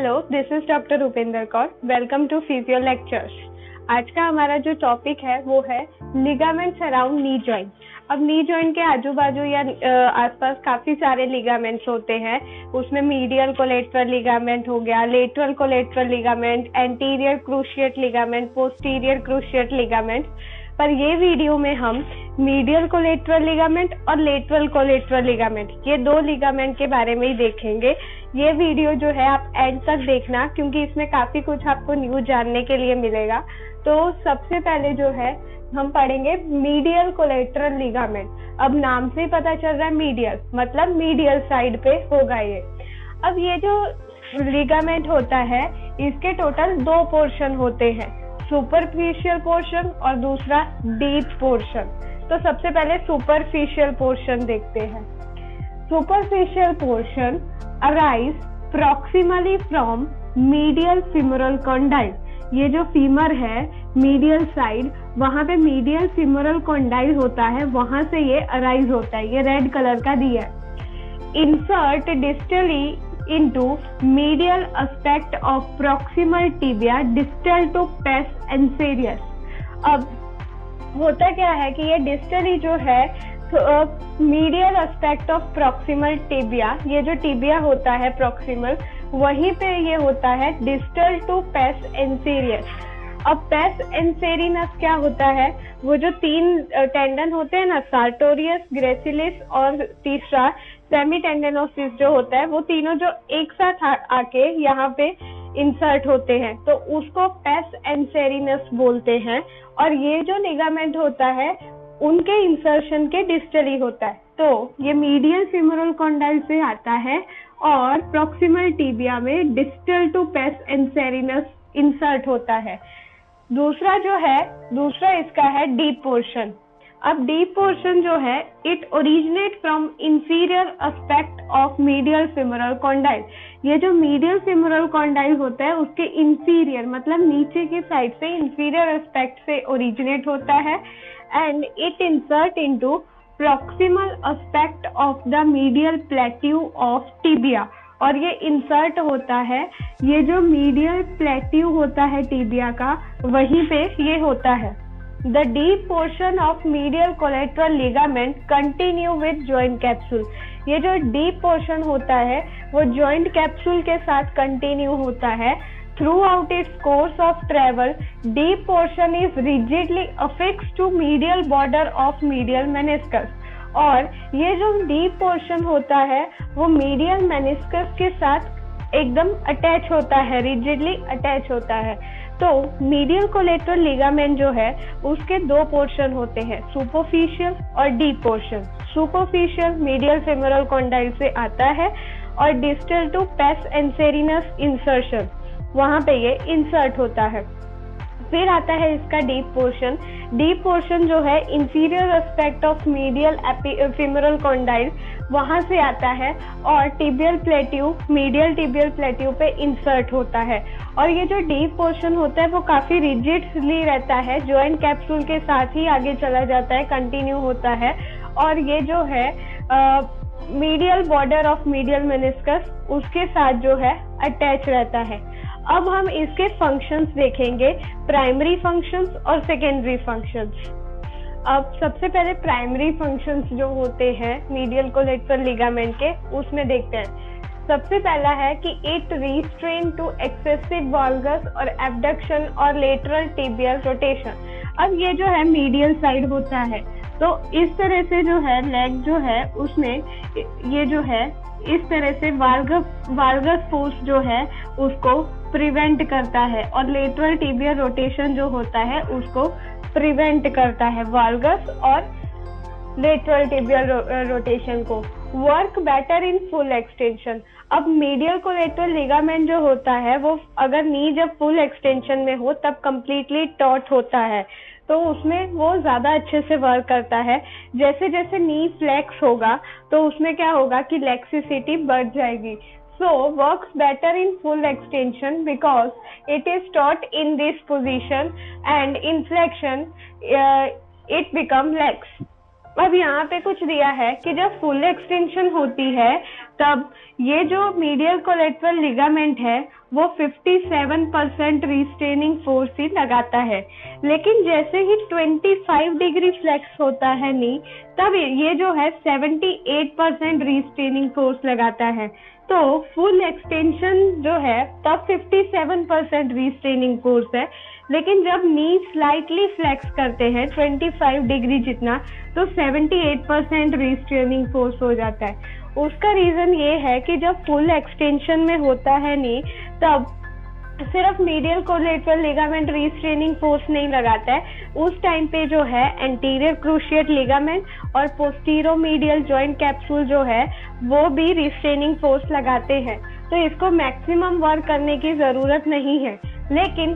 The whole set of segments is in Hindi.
Hello, this is doctor Rupendra Kaur. Welcome to physio lectures. आज का हमारा जो टॉपिक है वो है लिगामेंट्स अराउंड नी जॉइंट। अब नी जॉइंट के आजू बाजू या आसपास काफी सारे लिगामेंट्स होते हैं। उसमें मीडियल कोलेटरल लिगामेंट हो गया, lateral collateral ligament, anterior cruciate ligament, posterior cruciate ligament. पर ये वीडियो में हम मीडियल कोलेटरल लिगामेंट और लेटरल कोलेटरल लिगामेंट, ये दो लिगामेंट के बारे में ही देखेंगे। ये वीडियो जो है आप एंड तक देखना, क्योंकि इसमें काफी कुछ आपको न्यू जानने के लिए मिलेगा। तो सबसे पहले जो है हम पढ़ेंगे मीडियल कोलेटरल लिगामेंट। अब नाम से ही पता चल रहा है मीडियल, मतलब मीडियल साइड पे होगा ये। अब ये जो लिगामेंट होता है इसके टोटल दो पोर्शन होते हैं, सुपरफिशियल पोर्शन और दूसरा डीप पोर्शन। तो सबसे पहले सुपरफिशियल पोर्शन देखते हैं। Superficial portion arise proximally from medial femoral condyle. ये जो फीमर है मीडियल साइड, वहां पे मीडियल फीमोरल कॉन्डाइल होता है, वहां से ये अराइज होता है। ये रेड कलर का दिया है। Insert distally into medial aspect of proximal tibia distal to pes anterior। अब होता क्या है कि ये डिस्टली जो है medial aspect of proximal tibia, ये जो टिबिया होता है प्रॉक्सिमल, वहीं पे ये होता है डिस्टल टू पेस एंटीरियर। अब पेस एंसेरिनस क्या होता है? वो जो तीन टेंडन होते हैं ना, सार्टोरियस, ग्रेसिलिस और तीसरा सेमी टेंडनोसिस जो होता है, वो तीनों जो एक साथ आके यहाँ पे इंसर्ट होते हैं, तो उसको पेस एंसेरिनस बोलते हैं। और ये जो लिगामेंट होता है उनके इंसर्शन के डिस्टली होता है। तो ये मीडियल फीमोरल कॉन्डाइल से आता है और प्रॉक्सिमल टिबिया में डिस्टल टू पेस एंसेरिनस इंसर्ट होता है। दूसरा इसका है डीप पोर्शन। अब डीप पोर्शन जो है it originate from inferior aspect of medial femoral condyle. ये जो मीडियल फीमोरल कॉन्डाइल होता है उसके इंफीरियर मतलब नीचे की साइड से इंफीरियर एस्पेक्ट से ओरिजिनेट होता है and it insert into proximal aspect of the medial plateau of tibia. और ये इंसर्ट होता है, ये जो मीडियल प्लेट्यू होता है टिबिया का, वहीं पे ये होता है। The deep portion of medial collateral ligament continue with joint capsule. ये जो डीप पोर्शन होता है वो जॉइंट कैप्सूल के साथ कंटिन्यू होता है। Throughout its course of travel deep portion is rigidly affixed to medial border of medial meniscus. और ये जो डीप पोर्शन होता है वो मीडियल मेनिस्कस के साथ एकदम अटैच होता है, रिजिडली अटैच होता है। तो मीडियल कोलेटरल लिगामेंट जो है उसके दो पोर्शन होते हैं, सुपरफिशियल और deep portion. Superficial medial femoral condyle से आता है और डिस्टल टू पेस एंसेरिनस इंसर्शन, वहां पे ये इंसर्ट होता है। फिर आता है इसका डीप पोर्शन। डीप पोर्शन जो है inferior aspect of medial femoral condyle, वहां से आता है और tibial plateau, medial tibial plateau पे इंसर्ट होता है। और ये जो डीप पोर्शन होता है वो काफी रिजिडली रहता है, जॉइंट कैप्सूल के साथ ही आगे चला जाता है, कंटिन्यू होता है। और ये जो है medial border of medial meniscus उसके साथ जो है अटैच रहता है। अब हम इसके फंक्शंस देखेंगे, प्राइमरी फंक्शंस और सेकेंडरी फंक्शंस। अब सबसे पहले प्राइमरी फंक्शंस जो होते हैं मीडियल कोलेटरल लिगामेंट के, उसमें देखते हैं। सबसे पहला है कि it restrain to excessive valgus और एब्डक्शन और लेटरल टिबियल रोटेशन। अब ये जो है मीडियल साइड होता है, तो इस तरह से जो है लेग जो है उसमें ये जो है इस तरह से वाल्गस फोर्स जो है उसको प्रिवेंट करता है और लेटरल टिबियल रोटेशन जो होता है उसको प्रिवेंट करता है, वाल्गस और लेटरल टिबियल रोटेशन को। Work better in full extension. अब मीडियल कोलेटरल लिगामेंट जो होता है वो अगर नी जब फुल एक्सटेंशन में हो तब कंप्लीटली टॉट होता है, तो उसमें वो ज्यादा अच्छे से वर्क करता है। जैसे जैसे नी फ्लेक्स होगा तो उसमें क्या होगा कि लेक्सिसिटी बढ़ जाएगी। So works better in full extension because it is taut in this position and in flexion it become lax। अब यहाँ पे कुछ दिया है कि जब फुल एक्सटेंशन होती है तब ये जो मीडियल कोलेटरल लिगामेंट है वो 57% रिस्ट्रेनिंग फोर्स ही लगाता है। लेकिन जैसे ही 25 डिग्री फ्लेक्स होता है नी, तब ये जो है 78% रिस्ट्रेनिंग फोर्स लगाता है। तो फुल एक्सटेंशन जो है तब 57% रिस्ट्रेनिंग फोर्स है, लेकिन जब नी स्लाइटली फ्लेक्स करते हैं 25 डिग्री जितना, तो 78% रिस्ट्रेनिंग फोर्स हो जाता है। उसका रीजन ये है कि जब फुल एक्सटेंशन में होता है नी, तब सिर्फ medial collateral ligament restraining force नहीं लगाता है, उस टाइम पे जो है एंटीरियर क्रूशिएट लिगामेंट और पोस्टीरो मीडियल जॉइंट कैप्सूल जो है वो भी रिस्ट्रेनिंग फोर्स लगाते हैं। तो इसको मैक्सिमम वर्क करने की जरूरत नहीं है। लेकिन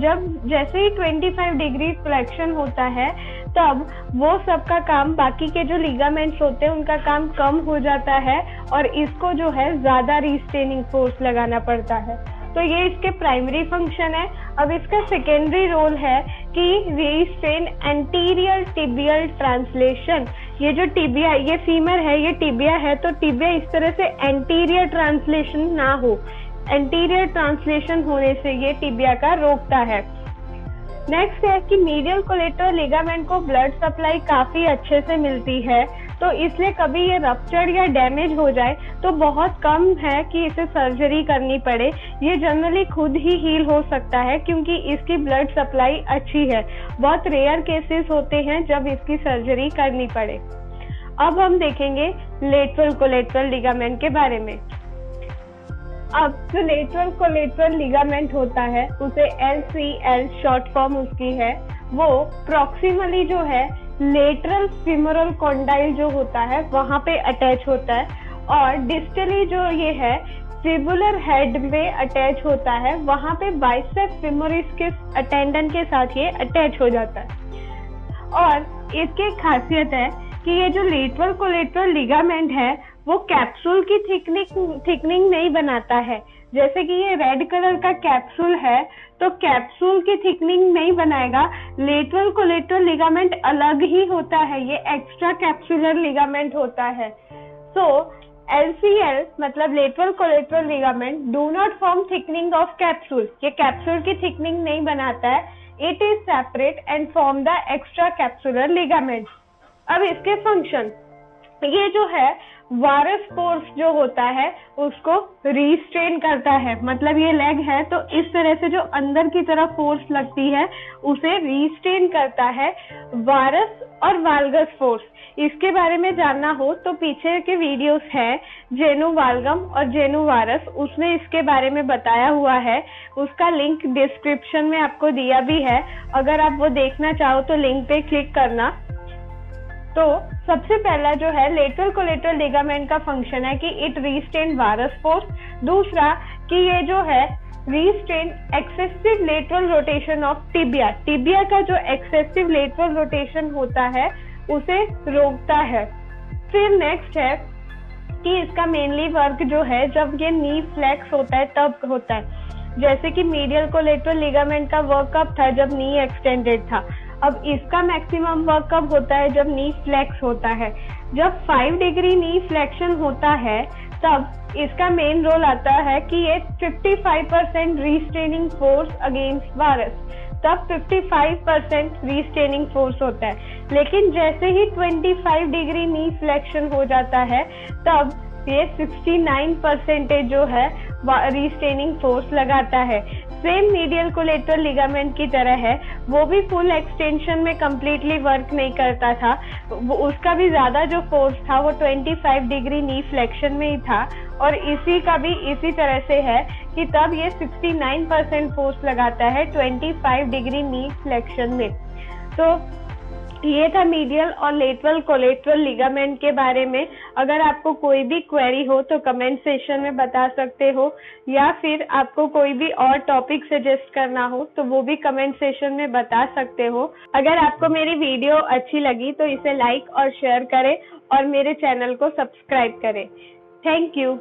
जब जैसे ही 25 डिग्री फ्लेक्शन होता है, तब वो सबका काम, बाकी के जो लिगामेंट्स होते हैं उनका काम कम हो जाता है और इसको जो है ज्यादा रिस्ट्रेनिंग फोर्स लगाना पड़ता है। तो ये इसके प्राइमरी फंक्शन है। अब इसका सेकेंडरी रोल है कि रिस्ट्रेन एंटीरियर टिबियल ट्रांसलेशन। ये जो टिबिया, ये फीमर है, ये टिबिया है, तो टिबिया इस तरह से एंटीरियर ट्रांसलेशन ना हो, एंटीरियर ट्रांसलेशन होने से ये टिबिया का रोकता है। नेक्स्ट है कि मीडियल कोलेटरल लिगामेंट को ब्लड सप्लाई काफी अच्छे से मिलती है, तो इसलिए कभी ये रप्चर्ड या डैमेज हो जाए तो बहुत कम है कि इसे सर्जरी करनी पड़े। ये जनरली खुद ही हील हो सकता है क्योंकि इसकी ब्लड सप्लाई अच्छी है। बहुत रेयर केसेस होते हैं जब इसकी सर्जरी करनी पड़े। अब हम देखेंगे लेटरल कोलेटरल लिगामेंट के बारे में। अब जो लेटरल कोलेटरल लिगामेंट होता है उसे LCL शॉर्ट फॉर्म उसकी है, वो प्रॉक्सिमली जो है लेटरल फीमोरल कॉन्डाइल जो होता है वहां पे अटैच होता है, और डिस्टली जो ये है फिबुलर हेड में अटैच होता है, वहां पे बाइसेप्स फेमोरिस के टेंडन के साथ ये अटैच हो जाता है। और इसकी खासियत है कि ये जो लेटरल कोलेटरल लिगामेंट है वो कैप्सूल की थिकनिंग नहीं बनाता है। जैसे कि ये रेड कलर का कैप्सूल है, तो कैप्सूल की थिकनिंग नहीं बनाएगा। लेटरल कोलेटरल लिगामेंट अलग ही होता है, ये एक्स्ट्रा कैप्सुलर लिगामेंट होता है। सो LCL मतलब lateral collateral ligament do not form thickening of capsule, ये कैप्सूल की थिकनिंग नहीं बनाता है। It is separate and form the extra capsular ligament. अब इसके फंक्शन, ये जो है वारस फोर्स जो होता है उसको रिस्ट्रेन करता है। मतलब ये लेग है तो इस तरह से जो अंदर की तरफ फोर्स लगती है उसे रिस्ट्रेन करता है। वारस और वाल्गस फोर्स, इसके बारे में जानना हो तो पीछे के वीडियोस हैं जेनु वाल्गम और जेनु वारस, उसमें इसके बारे में बताया हुआ है। उसका लिंक डिस्क्रिप्शन में आपको दिया भी है, अगर आप वो देखना चाहो तो लिंक पे क्लिक करना। तो सबसे पहला जो है लेटरल कोलेटरल लिगामेंट का फंक्शन है कि इट रिस्ट्रेन वारस फोर्स। दूसरा कि ये जो है restrain excessive lateral rotation of tibia, tibia का जो एक्सेसिव लेटरल रोटेशन होता है उसे रोकता है। फिर नेक्स्ट है कि इसका मेनली वर्क जो है जब ये नी फ्लेक्स होता है तब होता है। जैसे कि मीडियल कोलेटरल लिगामेंट का वर्क कब था, जब नी एक्सटेंडेड था। अब इसका मैक्सिमम वर्क कब होता है, जब नी फ्लेक्स होता है। जब 5 डिग्री नी फ्लेक्शन होता है तब इसका मेन रोल आता है कि ये 55% रिस्ट्रेनिंग फोर्स अगेंस्ट वायरस, तब 55% रिस्ट्रेनिंग फोर्स होता है। लेकिन जैसे ही 25 डिग्री नी फ्लेक्शन हो जाता है तब ये 69% जो है रिस्ट्रेनिंग फोर्स लगाता है। सेम मीडियल कोलेटरल लिगामेंट की तरह है, वो भी फुल एक्सटेंशन में कंप्लीटली वर्क नहीं करता था, उसका भी ज्यादा जो फोर्स था वो 25 डिग्री नी फ्लेक्शन में ही था। और इसी का भी इसी तरह से है कि तब ये 69% फोर्स लगाता है 25 डिग्री नी फ्लेक्शन में। तो ये था मीडियल और लेटरल कोलेटरल लिगामेंट के बारे में। अगर आपको कोई भी क्वेरी हो तो कमेंट सेक्शन में बता सकते हो, या फिर आपको कोई भी और टॉपिक सजेस्ट करना हो तो वो भी कमेंट सेक्शन में बता सकते हो। अगर आपको मेरी वीडियो अच्छी लगी तो इसे लाइक और शेयर करें और मेरे चैनल को सब्सक्राइब करें। Thank you.